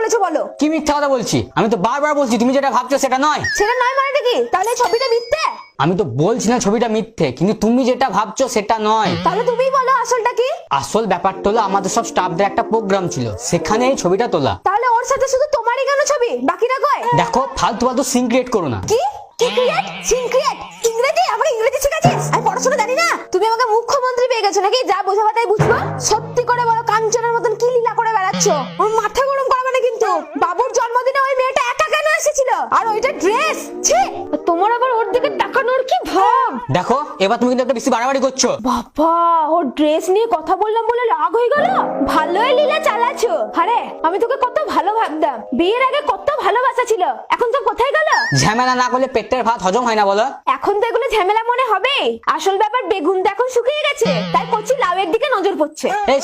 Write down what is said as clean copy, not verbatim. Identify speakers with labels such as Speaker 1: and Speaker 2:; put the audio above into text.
Speaker 1: বলেছো বলো?
Speaker 2: কি মিথ্যা কথা বলছি? আমি তো বারবার বলছি তুমি যেটা ভাবছো সেটা নয়।
Speaker 1: সেটা নয় মানে কি? তাহলে ছবিটা মিথ্যে?
Speaker 2: আমি তো বলছি না ছবিটা মিথ্যে, কিন্তু তুমি যেটা ভাবছো সেটা নয়।
Speaker 1: তাহলে তুমিই বলো আসলটা কি?
Speaker 2: আসল ব্যাপারটা হলো আমাদের সব স্টাফদের একটা প্রোগ্রাম ছিল, সেখানে এই ছবিটা তোলা।
Speaker 1: তাহলে ওর সাথে শুধু তোমারই কেন ছবি, বাকিরা কই?
Speaker 2: দেখো ফালতু ফালতু সিন ক্রিয়েট করো না।
Speaker 1: কি কি ক্রিয়েট? Scene create? ইংরেজি? আমাকে ইংরেজি শেখাচ্ছিস? আমি পড়াশোনা জানি না? তুমি আমাকে মুখ্যমন্ত্রী পেয়ে গেছো নাকি? যা বোঝাবা তাই বুঝবো। সত্যি করে বলো, কাঞ্চনের মতন কি লীলা করে বেড়াচ্ছ? ওর মাথা গরম করাবে না কিন্তু। বাবুর জন্মদিনে ওই মেয়েটা একা কেন এসেছিল? আর ওইটা ড্রেস, ছি! তোমার আবার ওর দিকে তাকানোর কি ভাব?
Speaker 2: দেখো এবার তুমি কিন্তু একটা বেশি বাড়াবাড়ি করছো।
Speaker 1: বাবা, ওর ড্রেস নিয়ে কথা বললাম বলে রাগ হয়ে গেল? ভালোই লীলা চালাচ্ছো। আরে আমি তোকে কত ভালো ভাবতাম, বিয়ের আগে কত ভালোবাসা ছিল, এখন তো কোথায় গেল?
Speaker 2: ঝামেলা না করলে পেটের ভাত হজম হয় না বলো?
Speaker 1: এখন তো এগুলো ঝামেলা মনে হবে। আসল ব্যাপার বেগুন তো এখন শুকিয়ে গেছে, তাই কচি লাউয়ের দিকে নজর পড়ছে।
Speaker 2: এই